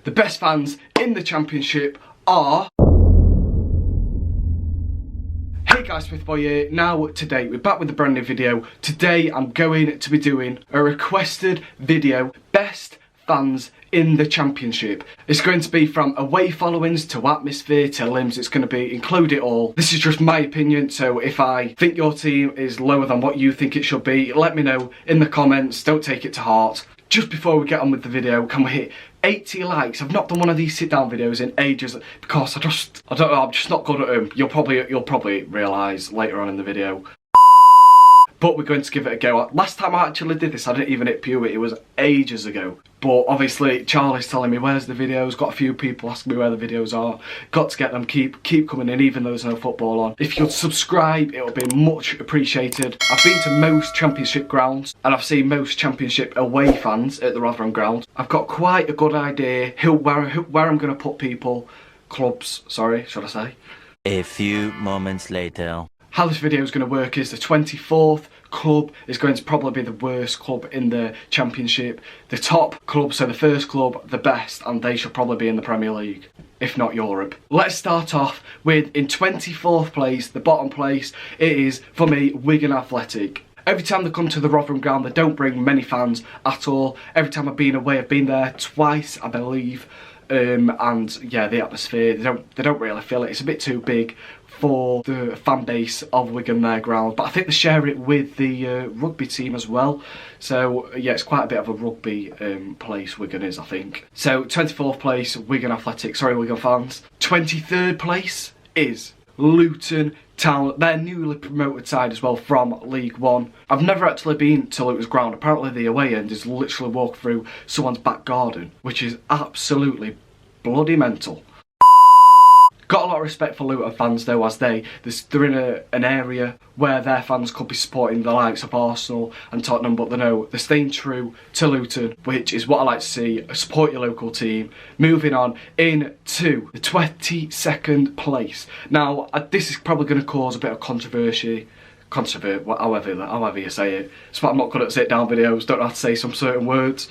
The best fans in the Championship are... Hey guys, Smithboy here. Now today we're back with a brand new video. Today I'm going to be doing a requested video, best fans in the Championship. It's going to be from away followings to atmosphere to limbs. It's going to be include it all. This is just my opinion, so if I think your team is lower than what you think it should be, let me know in the comments. Don't take it to heart. Just before we get on with the video, can we hit 80 likes? I've not done one of these sit down videos in ages because I don't know, I'm just not good at them. You'll probably realise later on in the video. But we're going to give it a go. Last time I actually did this, I didn't even hit puberty. It was ages ago. But obviously, Charlie's telling me where's the videos. Got a few people asking me where the videos are. Got to get them. Keep coming in, even though there's no football on. If you'd subscribe, it would be much appreciated. I've been to most Championship grounds, and I've seen most Championship away fans at the Rotherham ground. I've got quite a good idea where I'm going to put people. Clubs, sorry, should I say. A few moments later. How this video is going to work is the 24th club is going to probably be the worst club in the Championship. The top club, so the first club, the best, and they should probably be in the Premier League, if not Europe. Let's start off with, in 24th place, the bottom place, it is, for me, Wigan Athletic. Every time they come to the Rotherham ground, they don't bring many fans at all. Every time I've been away, I've been there twice, I believe. And yeah, the atmosphere, they don't really feel it. It's a bit too big for the fan base of Wigan, their ground, but I think they share it with the rugby team as well. So yeah, it's quite a bit of a rugby place, Wigan is, I think. So 24th place, Wigan Athletic. Sorry, Wigan fans. 23rd place is Luton Town. They're newly promoted side as well from League One. I've never actually been to Luton's ground. Apparently the away end is literally walk through someone's back garden, which is absolutely bloody mental. Got a lot of respect for Luton fans though, as they're in an area where their fans could be supporting the likes of Arsenal and Tottenham, but they're staying true to Luton, which is what I like to see. Support your local team. Moving on into the 22nd place. Now, this is probably going to cause a bit of controversy. However you say it. So I'm not good at sit down videos, don't have to say some certain words.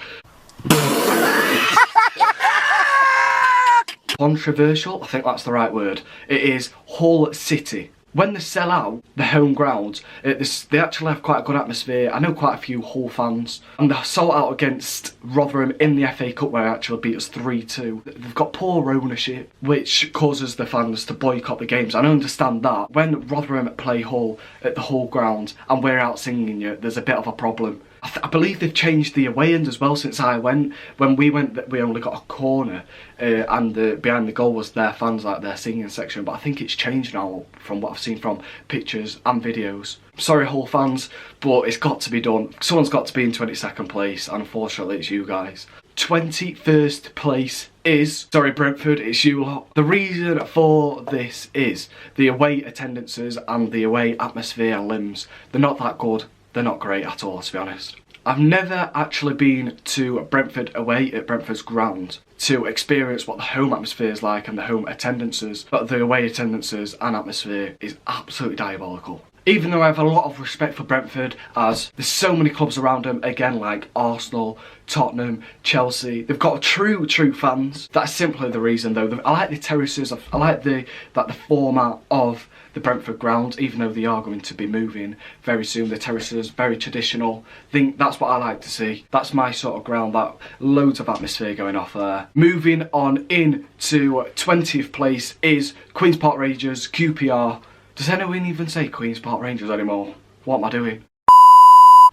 Controversial, I think that's the right word. It is Hull City. When they sell out the home ground, they actually have quite a good atmosphere. I know quite a few Hull fans, and they sold out against Rotherham in the FA Cup where they actually beat us 3-2. They've got poor ownership, which causes the fans to boycott the games. I understand that. When Rotherham play Hull at the Hull ground and we're out singing you, there's a bit of a problem. I believe they've changed the away end as well since I went. When we went, we only got a corner, and behind the goal was their fans, like their singing section. But I think it's changed now from what I've seen from pictures and videos. Sorry, Hull fans, but it's got to be done. Someone's got to be in 22nd place, and unfortunately it's you guys. 21st place is, sorry Brentford, it's you lot. The reason for this is the away attendances and the away atmosphere and limbs. They're not that good. They're not great at all, to be honest. I've never actually been to Brentford away at Brentford's ground to experience what the home atmosphere is like and the home attendances, but the away attendances and atmosphere is absolutely diabolical. Even though I have a lot of respect for Brentford, as there's so many clubs around them, again like Arsenal, Tottenham, Chelsea, they've got true fans. That's simply the reason though. I like the terraces, I like the format of the Brentford ground, even though they are going to be moving very soon. The terraces, very traditional. I think that's what I like to see. That's my sort of ground, that loads of atmosphere going off there. Moving on into 20th place is Queen's Park Rangers, QPR. Does anyone even say Queen's Park Rangers anymore? What am I doing?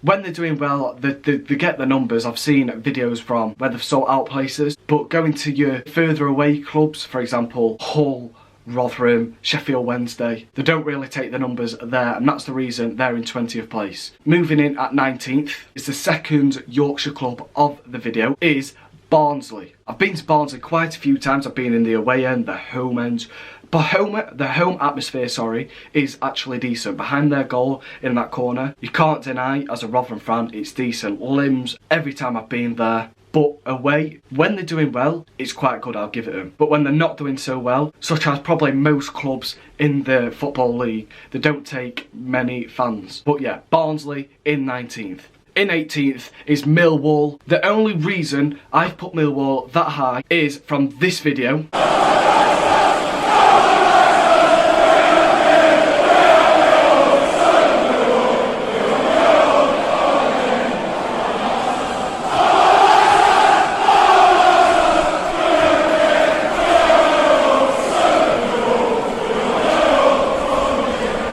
When they're doing well, they get the numbers. I've seen videos from where they've sold out places, but going to your further away clubs, for example, Hull, Rotherham, Sheffield Wednesday, they don't really take the numbers there, and that's the reason they're in 20th place. Moving in at 19th is the second Yorkshire club of the video, is Barnsley. I've been to Barnsley quite a few times. I've been in the away end, the home end. But the home atmosphere, is actually decent. Behind their goal in that corner, you can't deny, as a Rotherham fan, it's decent. Limbs, every time I've been there. But away, when they're doing well, it's quite good, I'll give it them. But when they're not doing so well, such as probably most clubs in the Football League, they don't take many fans. But yeah, Barnsley in 19th. In 18th is Millwall. The only reason I've put Millwall that high is from this video.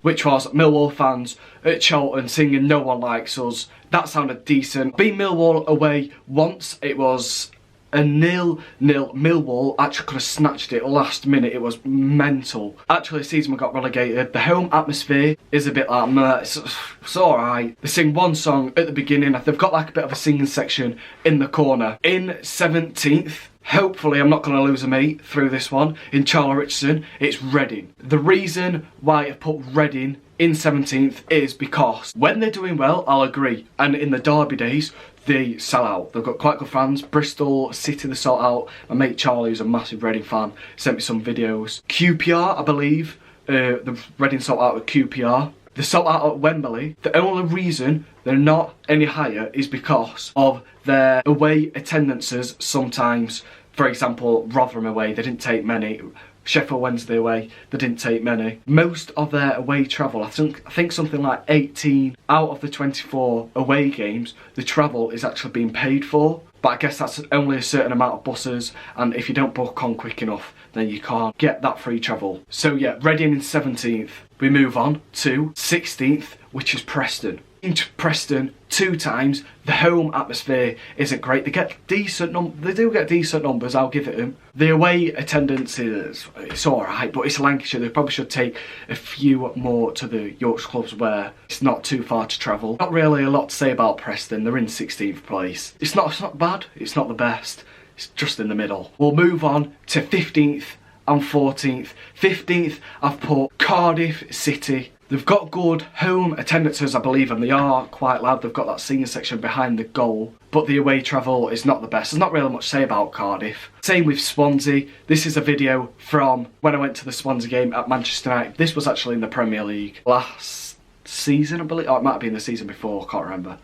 Which was Millwall fans at Charlton singing "No One Likes Us." That sounded decent. Being Millwall away once, it was a 0-0. Millwall actually could have snatched it last minute. It was mental. Actually, the season we got relegated. The home atmosphere is a bit like, meh, it's alright. They sing one song at the beginning. They've got like a bit of a singing section in the corner. In 17th, hopefully I'm not going to lose a mate through this one, in Charlie Richardson, it's Reading. The reason why I've put Reading in 17th is because when they're doing well, I'll agree. And in the derby days, they sell out. They've got quite good fans. Bristol City, they sold out. My mate Charlie, who's a massive Reading fan, sent me some videos. QPR, I believe, the Reading sold out at QPR. They sold out at Wembley. The only reason they're not any higher is because of their away attendances sometimes. For example, Rotherham away, they didn't take many. Sheffield Wednesday away, they didn't take many. Most of their away travel, I think something like 18 out of the 24 away games, the travel is actually being paid for. But I guess that's only a certain amount of buses, and if you don't book on quick enough, then you can't get that free travel. So yeah, Reading in 17th. We move on to 16th, which is Preston. Into Preston 2 times. The home atmosphere isn't great. They get decent they do get decent numbers, I'll give it them. The away attendance it's alright, but it's Lancashire. They probably should take a few more to the Yorkshire clubs where it's not too far to travel. Not really a lot to say about Preston. They're in 16th place. It's not bad. It's not the best. It's just in the middle. We'll move on to 15th and 14th. 15th, I've put Cardiff City. They've got good home attendances, I believe, and they are quite loud. They've got that singing section behind the goal, but the away travel is not the best. There's not really much to say about Cardiff. Same with Swansea. This is a video from when I went to the Swansea game at Manchester United. This was actually in the Premier League last season, I believe. Oh, it might have been the season before, I can't remember.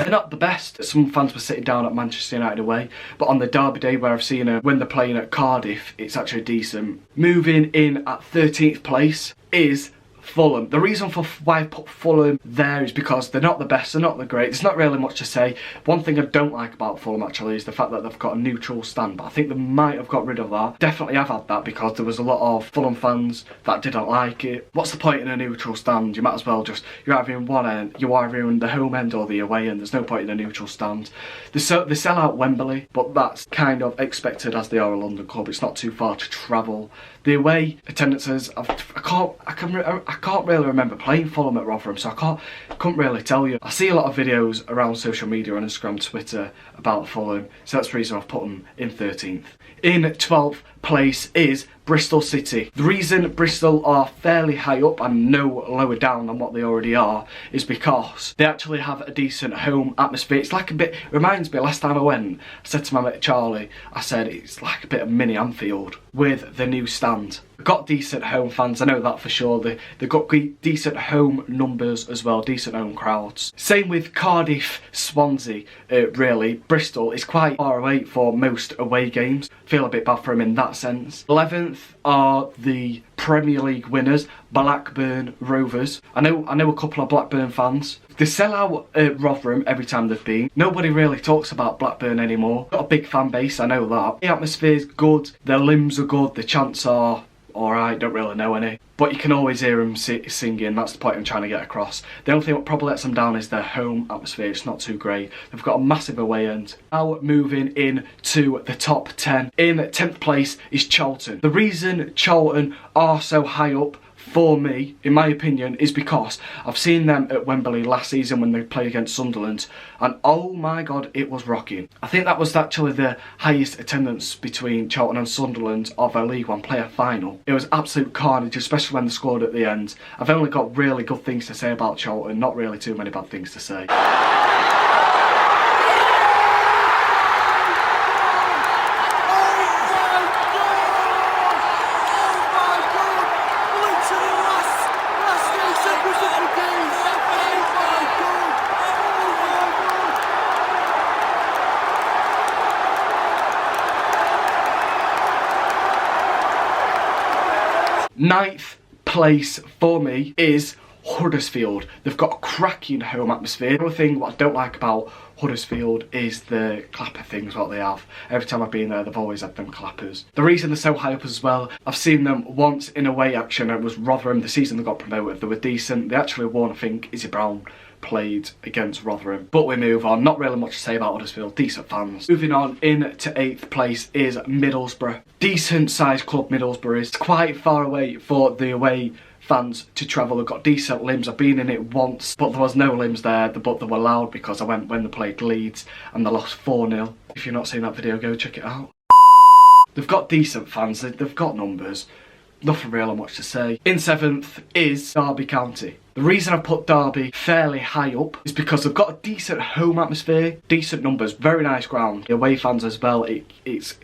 Not the best. Some fans were sitting down at Manchester United away, but on the derby day where I've seen her when they're playing at Cardiff, it's actually decent. Moving in at 13th place is Fulham. The reason for why I put Fulham there is because they're not the best, they're not the great. There's not really much to say. One thing I don't like about Fulham actually is the fact that they've got a neutral stand, but I think they might have got rid of that. Definitely have had that because there was a lot of Fulham fans that didn't like it. What's the point in a neutral stand? You might as well just, you're either in one end, you're either in the home end or the away end. There's no point in a neutral stand. They sell out Wembley, but that's kind of expected as they are a London club. It's not too far to travel. The away attendances, I can't really remember playing Fulham at Rotherham, so I couldn't really tell you. I see a lot of videos around social media on Instagram, Twitter about Fulham, so that's the reason I've put them in 13th. In 12th place is Bristol City. The reason Bristol are fairly high up and no lower down than what they already are is because they actually have a decent home atmosphere. It's like a bit, reminds me, last time I went, I said to my mate Charlie, I said it's like a bit of mini Anfield with the new stand. They've got decent home fans, I know that for sure. They've got decent home numbers as well, decent home crowds. Same with Cardiff, Swansea, really. Bristol is quite far away for most away games. Feel a bit bad for them in that sense. 11th are the Premier League winners, Blackburn Rovers. I know a couple of Blackburn fans. They sell out Rotherham every time they've been. Nobody really talks about Blackburn anymore. Got a big fan base, I know that. The atmosphere's good, their limbs are good, the chants are alright, don't really know any. But you can always hear them singing, that's the point I'm trying to get across. The only thing that probably lets them down is their home atmosphere, it's not too great. They've got a massive away end. Now moving in to the top 10. In 10th place is Charlton. The reason Charlton are so high up for me, in my opinion, is because I've seen them at Wembley last season when they played against Sunderland, and oh my god, it was rocking. I think that was actually the highest attendance between Charlton and Sunderland of a League One player final. It was absolute carnage, especially when they scored at the end. I've only got really good things to say about Charlton, not really too many bad things to say. Ninth place for me is Huddersfield. They've got a cracking home atmosphere. The only thing what I don't like about Huddersfield is the clapper things what they have. Every time I've been there, they've always had them clappers. The reason they're so high up as well, I've seen them once in away action. It was Rotherham, the season they got promoted. They were decent. They actually won, I think, Izzy Brown played against Rotherham. But we move on. Not really much to say about Huddersfield. Decent fans. Moving on into 8th place is Middlesbrough. Decent sized club Middlesbrough is. It's quite far away for the away fans to travel. They've got decent limbs. I've been in it once, but there was no limbs there, but they were loud because I went when they played Leeds and they lost 4-0. If you've not seen that video, go check it out. They've got decent fans. They've got numbers. Nothing really much to say. In 7th is Derby County. The reason I've put Derby fairly high up is because they've got a decent home atmosphere, decent numbers, very nice ground. The away fans as well, it's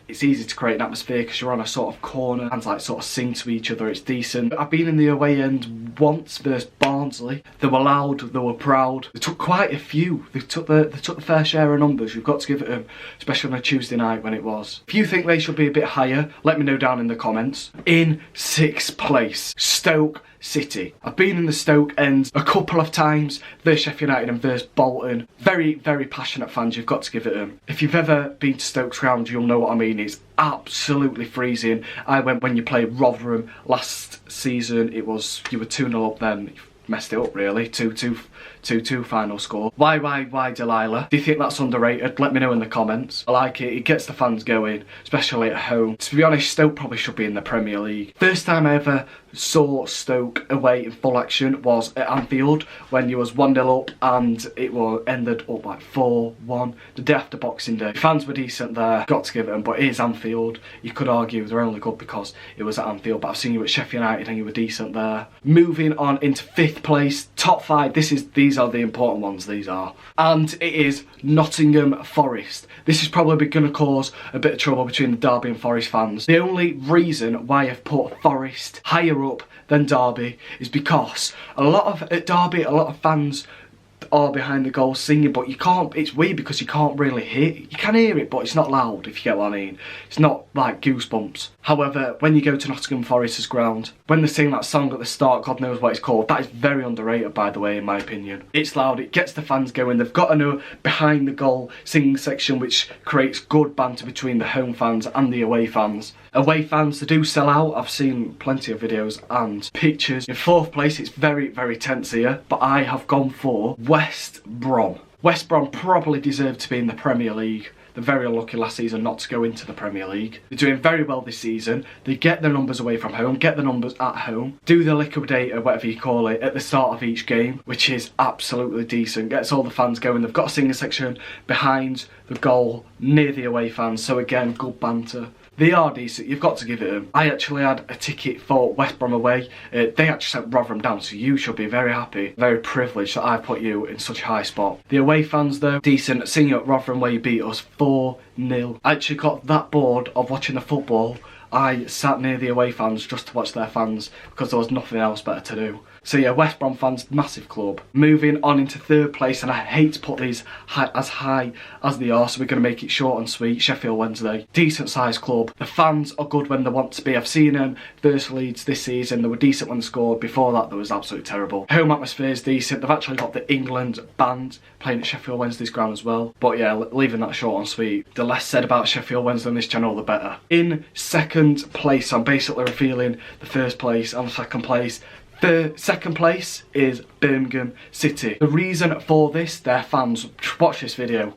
easy to create an atmosphere because you're on a sort of corner, fans like sort of sing to each other, it's decent. I've been in the away end once versus Barnsley. They were loud, they were proud. They took quite a few. They took the fair share of numbers. You've got to give it them, especially on a Tuesday night when it was. If you think they should be a bit higher, let me know down in the comments. In 6th place, Stoke City. I've been in the Stoke end a couple of times versus Sheffield United and versus Bolton. Very, very passionate fans, you've got to give it them. If you've ever been to Stoke's ground, you'll know what I mean. It's absolutely freezing. I went when you played Rotherham last season. It was, you were 2-0 up then. Messed it up really, 2-2 final score. Why Delilah? Do you think that's underrated? Let me know in the comments. I like it, it gets the fans going, especially at home. To be honest, Stoke probably should be in the Premier League. First time I ever saw Stoke away in full action was at Anfield when you was 1-0 up and it ended up like 4-1 the day after Boxing Day. Fans were decent there, got to give it them, but it is Anfield. You could argue they're only good because it was at Anfield, but I've seen you at Sheffield United and you were decent there. Moving on into 5th place, top 5, these are the important ones, these are. And it is Nottingham Forest. This is probably going to cause a bit of trouble between the Derby and Forest fans. The only reason why I've put Forest higher up than Derby is because at Derby, a lot of fans are behind the goal singing, but you can't, it's weird because you can't really hear, you can hear it, but it's not loud, if you get what I mean. It's not like goosebumps. However, when you go to Nottingham Forest's ground, when they sing that song at the start, God knows what it's called, that is very underrated, by the way, in my opinion. It's loud, it gets the fans going. They've got a behind the goal singing section which creates good banter between the home fans and the away fans. Away fans, they do sell out. I've seen plenty of videos and pictures. In 4th place, it's very, very tense here, but I have gone for West Brom. West Brom probably deserve to be in the Premier League. They're very unlucky last season not to go into the Premier League. They're doing very well this season. They get their numbers away from home, get the numbers at home, do the liquidator, whatever you call it, at the start of each game, which is absolutely decent. Gets all the fans going. They've got a singing section behind the goal, near the away fans, so again, good banter. They are decent, you've got to give it them. I actually had a ticket for West Brom away. They actually sent Rotherham down, so you should be very happy, very privileged that I put you in such a high spot. The away fans though, decent. Seeing you at Rotherham where you beat us 4-0. I actually got that bored of watching the football. I sat near the away fans just to watch their fans because there was nothing else better to do. So yeah, West Brom fans, massive club. Moving on into 3rd place, and I hate to put these as high as they are, so we're going to make it short and sweet. Sheffield Wednesday, decent sized club. The fans are good when they want to be. I've seen them versus Leeds this season. They were decent when they scored. Before that, they was absolutely terrible. Home atmosphere is decent. They've actually got the England band playing at Sheffield Wednesday's ground as well. But yeah, leaving that short and sweet. The less said about Sheffield Wednesday on this channel, the better. In 2nd place, I'm basically revealing the 1st place and the 2nd place. The 2nd place is Birmingham City. The reason for this, their fans, watch this video.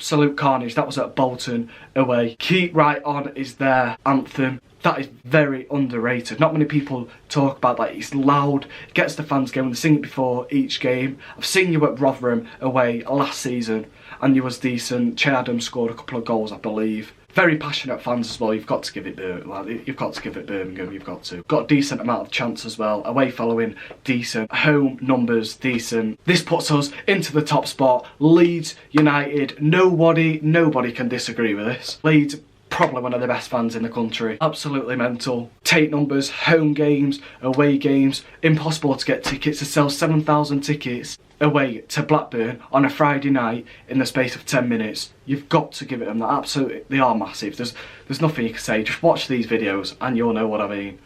absolute carnage. That was at Bolton away. Keep Right On is their anthem. That is very underrated. Not many people talk about that. It's loud, it gets the fans going. They sing it before each game. I've seen you at Rotherham away last season and you was decent. Che Adams scored a couple of goals, I believe. Very passionate fans as well. You've got to give it Birmingham. You've got to give it Birmingham. You've got to. Got a decent amount of chance as well. Away following decent. Home numbers decent. This puts us into the top spot. Leeds United. Nobody can disagree with this. Leeds, probably one of the best fans in the country. Absolutely mental. Take numbers, home games, away games. Impossible to get tickets. To sell 7,000 tickets away to Blackburn on a Friday night in the space of 10 minutes. You've got to give it them that. Absolutely, they are massive. There's nothing you can say. Just watch these videos and you'll know what I mean.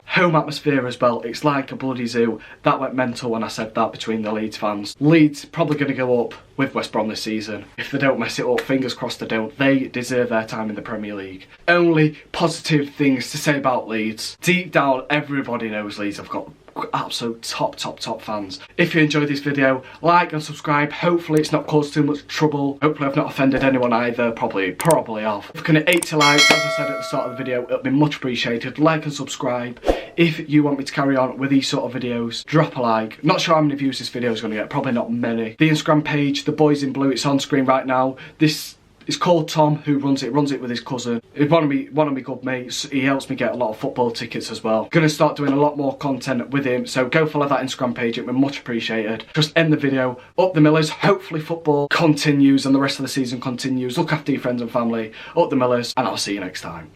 Home atmosphere as well, it's like a bloody zoo. That went mental when I said that between the Leeds fans. Leeds probably going to go up with West Brom this season. If they don't mess it up, fingers crossed they don't. They deserve their time in the Premier League. Only positive things to say about Leeds. Deep down, everybody knows Leeds have got absolute top fans. If you enjoyed this video, like and subscribe. Hopefully it's not caused too much trouble. Hopefully I've not offended anyone either. Probably have. If we can hit 80 likes, as I said at the start of the video, it'll be much appreciated. Like and subscribe. If you want me to carry on with these sort of videos, drop a like. Not sure how many views this video is going to get, probably not many. The Instagram page, The Boys in Blue, it's on screen right now. This is called Tom, who runs it with his cousin. He's one of my good mates. He helps me get a lot of football tickets as well. Gonna start doing a lot more content with him, so go follow that Instagram page, it would be much appreciated. Just end the video, up the Millers. Hopefully football continues and the rest of the season continues. Look after your friends and family, up the Millers, and I'll see you next time.